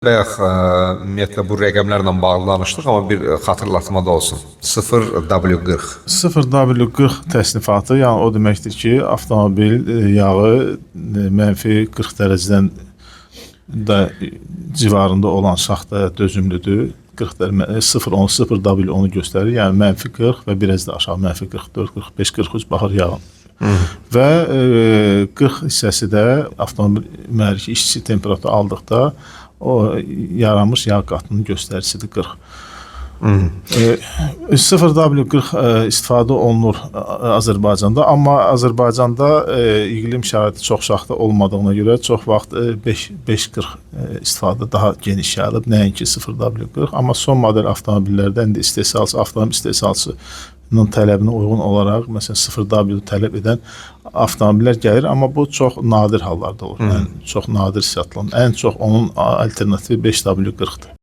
Bayaq ümumiyyətlə bu rəqəmlərlə bağlı danışdıq, amma bir xatırlatma da olsun. 0W40. 0W40 təsnifatı, yəni o deməkdir ki, avtomobil yağı mənfi 40 dərəcədən də civarında olan şaxtaya dözümlüdür. 0W10 göstərir, yəni mənfi 40 və biraz da aşağı mənfi 44, 45, 43 baxır yağın. Və 40 hissəsi də avtomobil mühərriki işçi temperaturu aldıqda o yaranmış yağ qatının göstəricisidir 40. 0W40 istifadə olunur Azərbaycanda, amma Azərbaycanda iqlim şəraiti çox şaxta olmadığına görə çox vaxt 540 istifadə daha geniş yayılıb, nəinki 0W40, amma son model avtomobillərdə indi avtomobil istehsalçısının tələbinə uyğun olaraq məsələn 0W tələb edən avtomobillər gəlir, amma bu çox nadir hallarda olur. Yəni çox nadir satılan, ən çox onun alternativi 5W40-dır.